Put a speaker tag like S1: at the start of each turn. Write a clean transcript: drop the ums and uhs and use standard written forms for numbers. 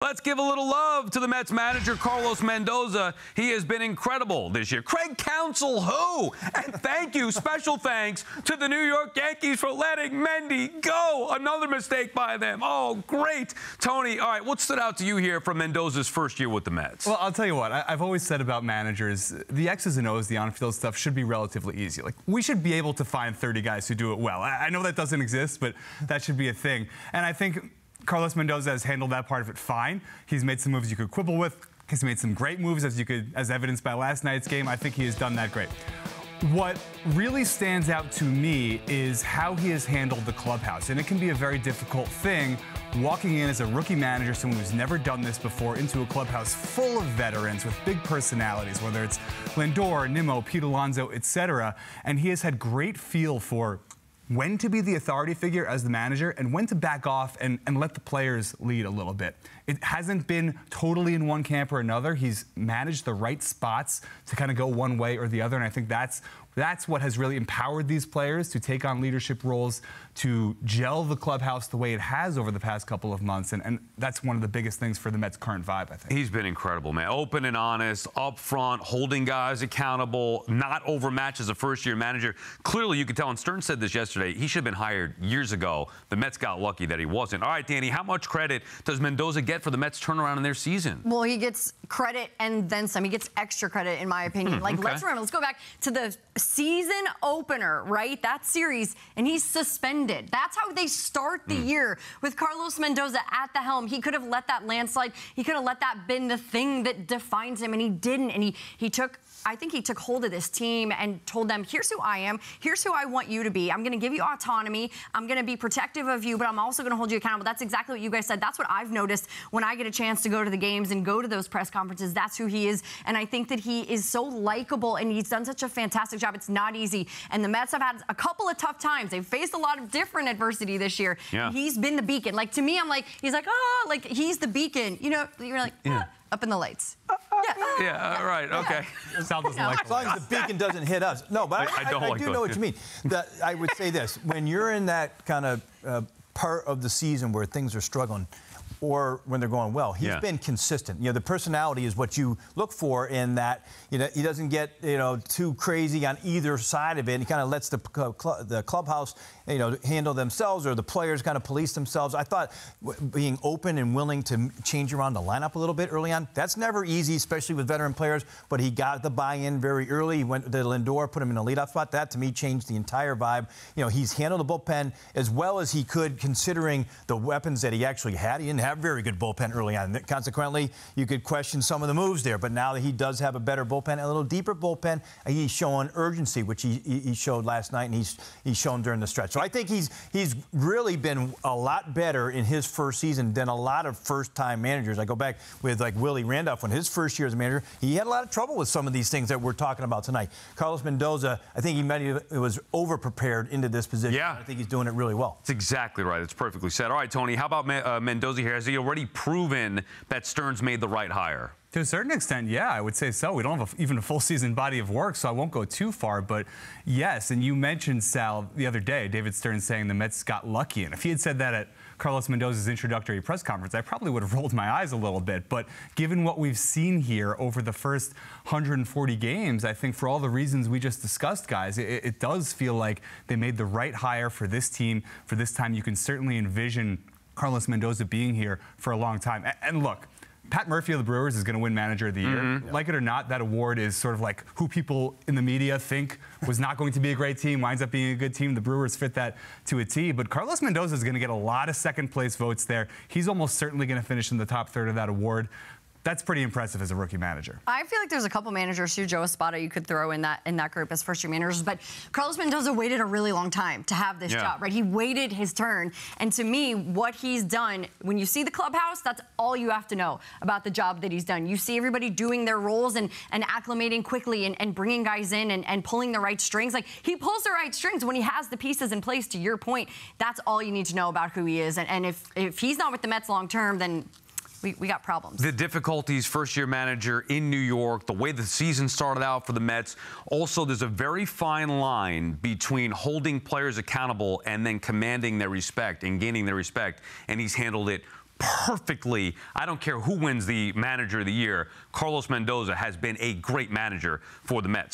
S1: Let's give a little love to the Mets manager, Carlos Mendoza. He has been incredible this year. Craig Counsell, who? And thank you, special thanks to the New York Yankees for letting Mendy go. Another mistake by them. Oh, great. Tony, all right, what stood out to you here from Mendoza's first year with the Mets?
S2: Well, I'll tell you what. I've always said about managers, the X's and O's, the on-field stuff should be relatively easy. Like, we should be able to find 30 guys who do it well. I know that doesn't exist, but that should be a thing. And I think Carlos Mendoza has handled that part of it fine. He's made some moves you could quibble with. He's made some great moves, as evidenced by last night's game. I think he has done that great. What really stands out to me is how he has handled the clubhouse. And it can be a very difficult thing walking in as a rookie manager, someone who's never done this before, into a clubhouse full of veterans with big personalities, whether it's Lindor, Nimmo, Pete Alonso, etc. And he has had great feel for when to be the authority figure as the manager and when to back off and let the players lead a little bit. It hasn't been totally in one camp or another. He's managed the right spots to kind of go one way or the other, and I think that's what has really empowered these players to take on leadership roles, to gel the clubhouse the way it has over the past couple of months, and that's one of the biggest things for the Mets' current vibe, I think.
S1: He's been incredible, man. Open and honest, up front, holding guys accountable, not overmatched as a first-year manager. Clearly, you could tell, and Stern said this yesterday, he should have been hired years ago. The Mets got lucky that he wasn't. All right, Danny, how much credit does Mendoza get for the Mets' turnaround in their season?
S3: Well, he gets credit and then some. He gets extra credit, in my opinion. Let's go back to the season opener, right? That series, and he's suspended. That's how they start the year with Carlos Mendoza at the helm. He could have let that landslide. He could have let that been the thing that defines him, and he didn't. And I think he took hold of this team and told them, here's who I am. Here's who I want you to be. I'm going to give you autonomy. I'm going to be protective of you, but I'm also going to hold you accountable. That's exactly what you guys said. That's what I've noticed when I get a chance to go to the games and go to those press conferences. That's who he is. And I think that he is so likable, and he's done such a fantastic job. It's not easy. And the Mets have had a couple of tough times. They've faced a lot of different adversity this year. Yeah. He's been the beacon. Like, to me, I'm like, he's like, oh, like, he's the beacon. You know, you're like, up in the lights.
S1: Right, okay.
S2: Sal doesn't like
S4: as long as the beacon doesn't hit us. No, but I do know what you mean. I would say this. When you're in that kind of part of the season where things are struggling, or when they're going well, he's been consistent. You know, the personality is what you look for in that. You know, he doesn't get, too crazy on either side of it. He kind of lets the clubhouse, handle themselves, or the players kind of police themselves. I thought being open and willing to change around the lineup a little bit early on, that's never easy, especially with veteran players, but he got the buy-in very early. He went to Lindor, put him in a leadoff spot. That, to me, changed the entire vibe. He's handled the bullpen as well as he could, considering the weapons that he actually had. He didn't have very good bullpen early on. Consequently, you could question some of the moves there, but now that he does have a better bullpen, a little deeper bullpen, he's showing urgency, which he showed last night, and he's shown during the stretch. So I think he's really been a lot better in his first season than a lot of first-time managers. I go back with, like, Willie Randolph. When his first year as a manager, he had a lot of trouble with some of these things that we're talking about tonight. Carlos Mendoza, I think he was over-prepared into this position. Yeah. I think he's doing it really well.
S1: That's exactly right. It's perfectly said. All right, Tony, how about Mendoza here? Has he already proven that Stern's made the right hire?
S2: To a certain extent, yeah, I would say so. We don't have even a full season body of work, so I won't go too far. But yes, and you mentioned, Sal, the other day, David Stern saying the Mets got lucky. And if he had said that at Carlos Mendoza's introductory press conference, I probably would have rolled my eyes a little bit. But given what we've seen here over the first 140 games, I think for all the reasons we just discussed, guys, it does feel like they made the right hire for this team. For this time, you can certainly envision Carlos Mendoza being here for a long time. And look, Pat Murphy of the Brewers is going to win Manager of the Year. Like it or not, that award is sort of like who people in the media think was not going to be a great team, winds up being a good team. The Brewers fit that to a T. But Carlos Mendoza is going to get a lot of second-place votes there. He's almost certainly going to finish in the top third of that award. That's pretty impressive as a rookie manager.
S3: I feel like there's a couple managers, too, Joe Espada, you could throw in that group as first-year managers. But Carlos Mendoza waited a really long time to have this job, right? He waited his turn. And to me, what he's done, when you see the clubhouse, that's all you have to know about the job that he's done. You see everybody doing their roles and acclimating quickly and bringing guys in and pulling the right strings. Like, he pulls the right strings when he has the pieces in place, to your point. That's all you need to know about who he is. And if he's not with the Mets long-term, then we got problems.
S1: The difficulties, first-year manager in New York, the way the season started out for the Mets. Also, there's a very fine line between holding players accountable and then commanding their respect and gaining their respect, and he's handled it perfectly. I don't care who wins the manager of the year. Carlos Mendoza has been a great manager for the Mets.